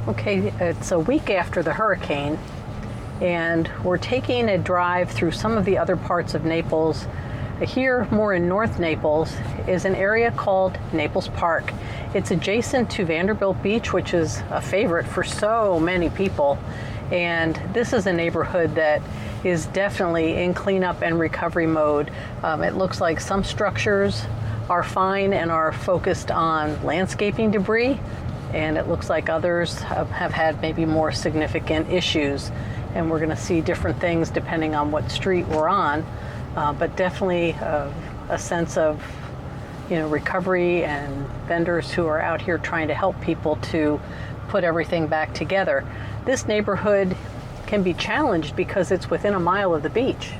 Okay, it's a week after the hurricane, and we're taking a drive through some of the other parts of Naples. Here, more in North Naples, is an area called Naples Park. It's adjacent to Vanderbilt Beach, which is a favorite for so many people. And this is a neighborhood that is definitely in cleanup and recovery mode. It looks like some structures are fine and are focused on landscaping debris, and it looks like others have had maybe more significant issues. And we're going to see different things depending on what street we're on, but definitely a sense of recovery and vendors who are out here trying to help people to put everything back together. This neighborhood can be challenged because it's within a mile of the beach.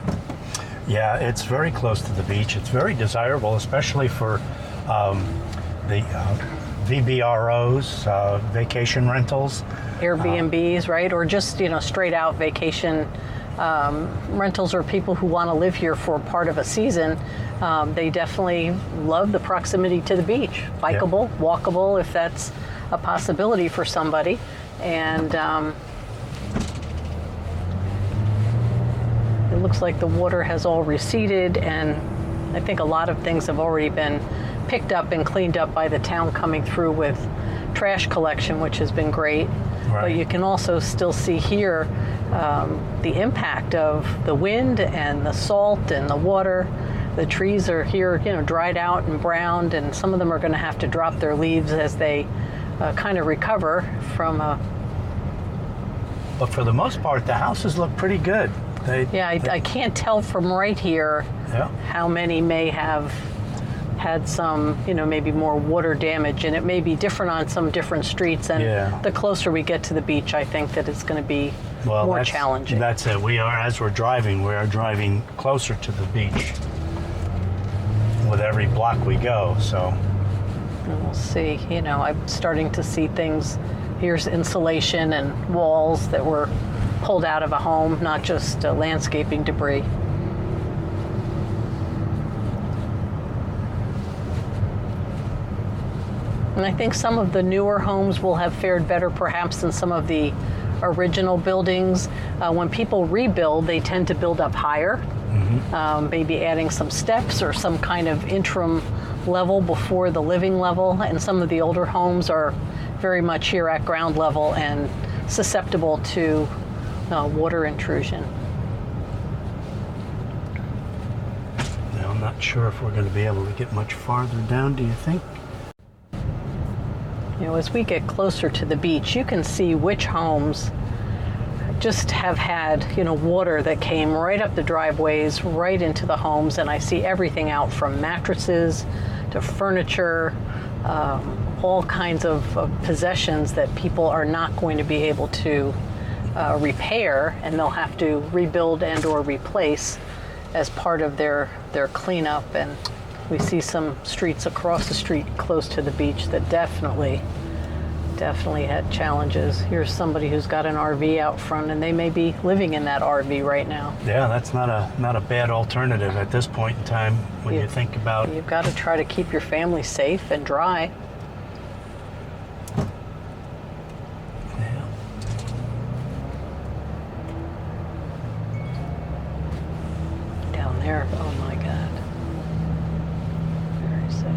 Yeah, it's very close to the beach. It's very desirable, especially for the VBROs, vacation rentals. Airbnbs, right? Or just, straight out vacation rentals, or people who want to live here for part of a season. They definitely love the proximity to the beach. Bikeable, walkable, if that's a possibility for somebody. And it looks like the water has all receded, and I think a lot of things have already been picked up and cleaned up by the town coming through with trash collection, which has been great. Right. But you can also still see here the impact of the wind and the salt and the water. The trees are here, dried out and browned, and some of them are going to have to drop their leaves as they kind of recover from a... But for the most part, the houses look pretty good. I can't tell from right here how many may have had some, maybe more water damage, and it may be different on some different streets. And the closer we get to the beach, I think that it's going to be more challenging. That's it. As we're driving, we are driving closer to the beach with every block we go. So and we'll see. I'm starting to see things. Here's insulation and walls that were pulled out of a home, not just landscaping debris. And I think some of the newer homes will have fared better perhaps than some of the original buildings. When people rebuild, they tend to build up higher, maybe adding some steps or some kind of interim level before the living level. And some of the older homes are very much here at ground level and susceptible to water intrusion. Now, I'm not sure if we're going to be able to get much farther down, do you think? As we get closer to the beach, you can see which homes just have had, water that came right up the driveways, right into the homes, and I see everything out from mattresses to furniture, all kinds of possessions that people are not going to be able to repair, and they'll have to rebuild and or replace as part of their cleanup. And we see some streets across the street close to the beach that definitely had challenges. Here's somebody who's got an RV out front, and they may be living in that RV right now. Yeah, that's not a bad alternative at this point in time when you think about... You've got to try to keep your family safe and dry. Down there, oh my God. Very sad.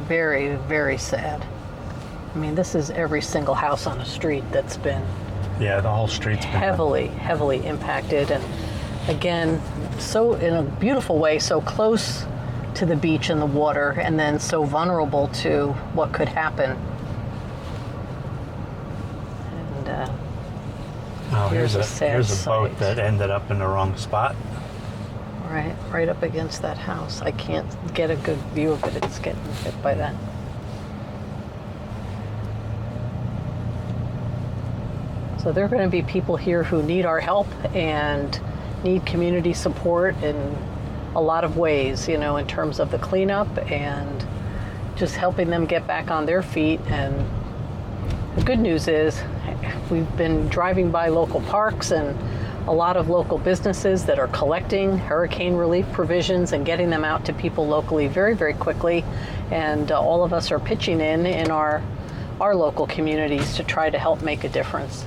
Very, very sad. I mean, this is every single house on the street that's been the whole street's been heavily impacted. And again, so in a beautiful way, so close to the beach and the water, and then so vulnerable to what could happen. And here's a boat sight. that ended up in the wrong spot. right up against that house. I can't get a good view of it. It's getting hit by that. So there are going to be people here who need our help and need community support in a lot of ways, you know, in terms of the cleanup and just helping them get back on their feet. And the good news is we've been driving by local parks and a lot of local businesses that are collecting hurricane relief provisions and getting them out to people locally very, very quickly. And all of us are pitching in our local communities to try to help make a difference.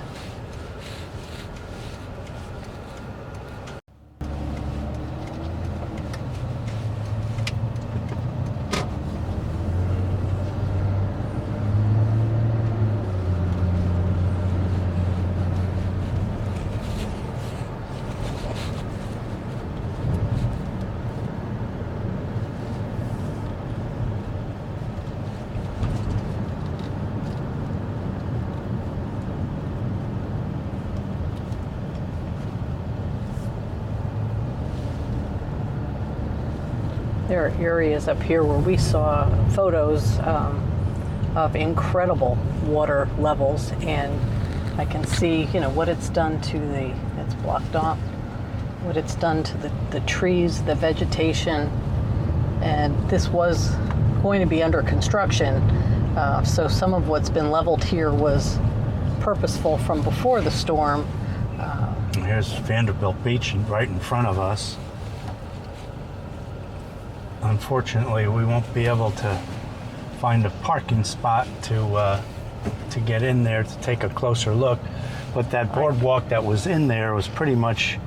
There are areas up here where we saw photos of incredible water levels, and I can see, you know, what it's done to it's blocked off, what it's done to the trees, the vegetation, and this was going to be under construction, so some of what's been leveled here was purposeful from before the storm. Here's Vanderbilt Beach right in front of us. Unfortunately, we won't be able to find a parking spot to get in there to take a closer look. But that boardwalk that was in there was pretty much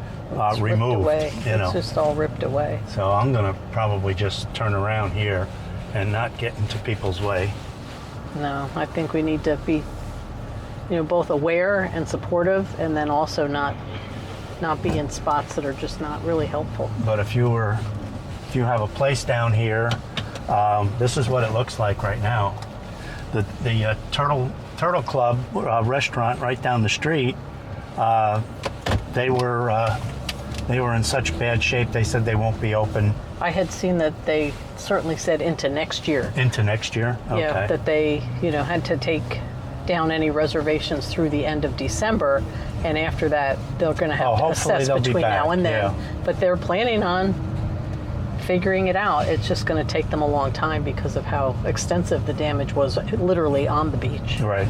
removed. Away. You know, it's just all ripped away. So I'm gonna probably just turn around here and not get into people's way. No, I think we need to be, you know, both aware and supportive, and then also not be in spots that are just not really helpful. But if you have a place down here, this is what it looks like right now. The Turtle Club restaurant right down the street, they were in such bad shape. They said they won't be open. I had seen that they certainly said into next year. Into next year? Okay. Yeah, that they, you know, had to take down any reservations through the end of December, and after that they're going to have to assess between now and then. Yeah. But they're planning on figuring it out. It's just going to take them a long time because of how extensive the damage was, literally on the beach. Right.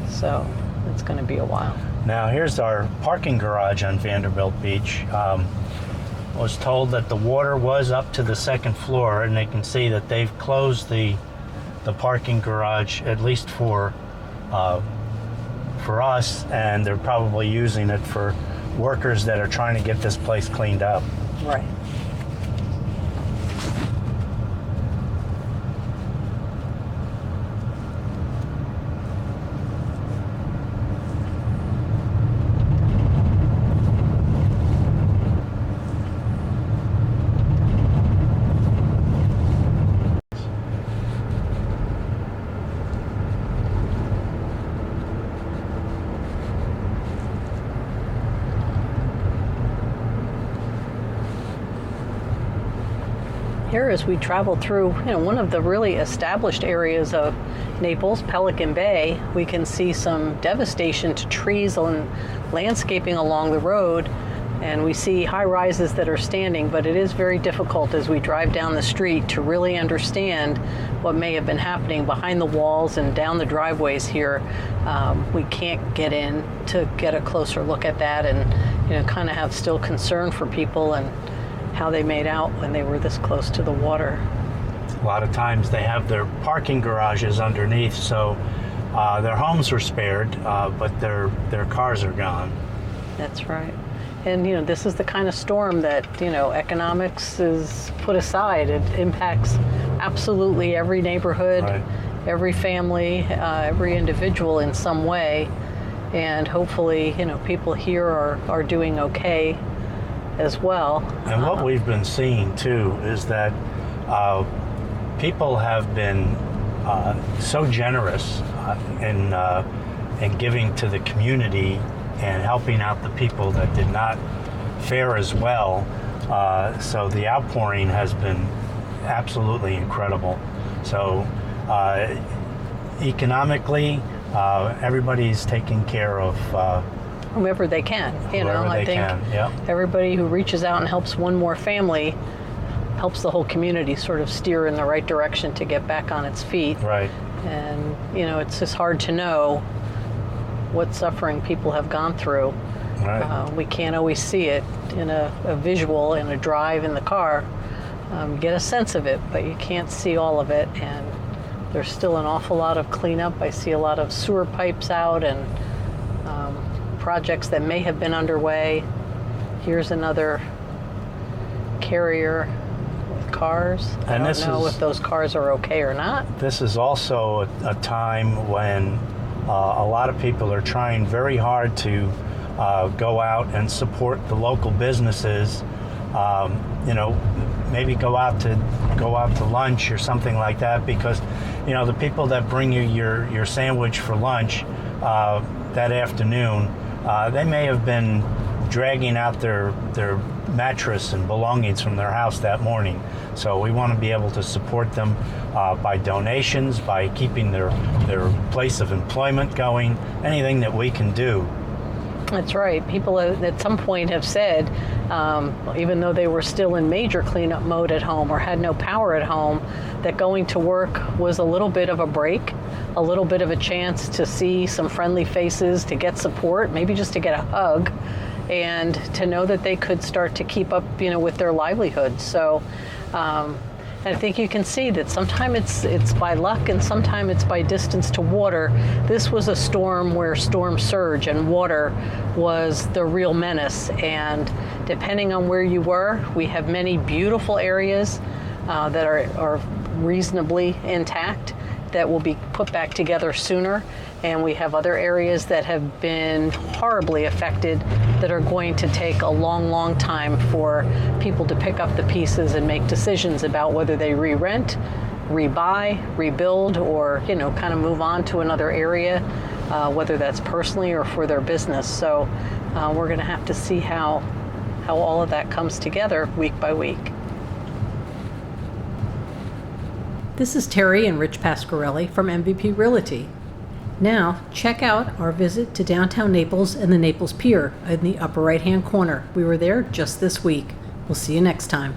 So it's going to be a while. Now here's our parking garage on Vanderbilt Beach. Was told that the water was up to the second floor, and they can see that they've closed the parking garage, at least for us, and they're probably using it for workers that are trying to get this place cleaned up. Right. Here, as we travel through, you know, one of the really established areas of Naples, Pelican Bay, we can see some devastation to trees and landscaping along the road, and we see high rises that are standing, but it is very difficult as we drive down the street to really understand what may have been happening behind the walls and down the driveways here. We can't get in to get a closer look at that, and, you know, kind of have still concern for people and how they made out when they were this close to the water. A lot of times they have their parking garages underneath, so their homes were spared, but their cars are gone. That's right. And, you know, this is the kind of storm that, you know, economics is put aside. It impacts absolutely every neighborhood, right, every family, every individual in some way. And hopefully, you know, people here are doing okay as well. And what we've been seeing too is that people have been so generous in giving to the community and helping out the people that did not fare as well. So the outpouring has been absolutely incredible. So economically, everybody's taking care of whomever they can. I think everybody who reaches out and helps one more family helps the whole community sort of steer in the right direction to get back on its feet. Right. And, it's just hard to know what suffering people have gone through. Right. We can't always see it in a visual, in a drive in the car. Get a sense of it, but you can't see all of it. And there's still an awful lot of cleanup. I see a lot of sewer pipes out and projects that may have been underway. Here's another carrier with cars. I don't know if those cars are okay or not. This is also a time when a lot of people are trying very hard to go out and support the local businesses. Maybe go out to lunch or something like that, because the people that bring you your sandwich for lunch that afternoon, they may have been dragging out their mattress and belongings from their house that morning. So we want to be able to support them by donations, by keeping their place of employment going, anything that we can do. That's right. People at some point have said, even though they were still in major cleanup mode at home or had no power at home, that going to work was a little bit of a break, a little bit of a chance to see some friendly faces, to get support, maybe just to get a hug, and to know that they could start to keep up, with their livelihood. So I think you can see that sometimes it's by luck and sometimes it's by distance to water. This was a storm where storm surge and water was the real menace. And depending on where you were, we have many beautiful areas that are reasonably intact, that will be put back together sooner. And we have other areas that have been horribly affected that are going to take a long, long time for people to pick up the pieces and make decisions about whether they re-rent, rebuy, rebuild, or, kind of move on to another area, whether that's personally or for their business. So we're going to have to see how all of that comes together week by week. This is Terry and Rich Pasquarelli from MVP Realty. Now, check out our visit to downtown Naples and the Naples Pier in the upper right-hand corner. We were there just this week. We'll see you next time.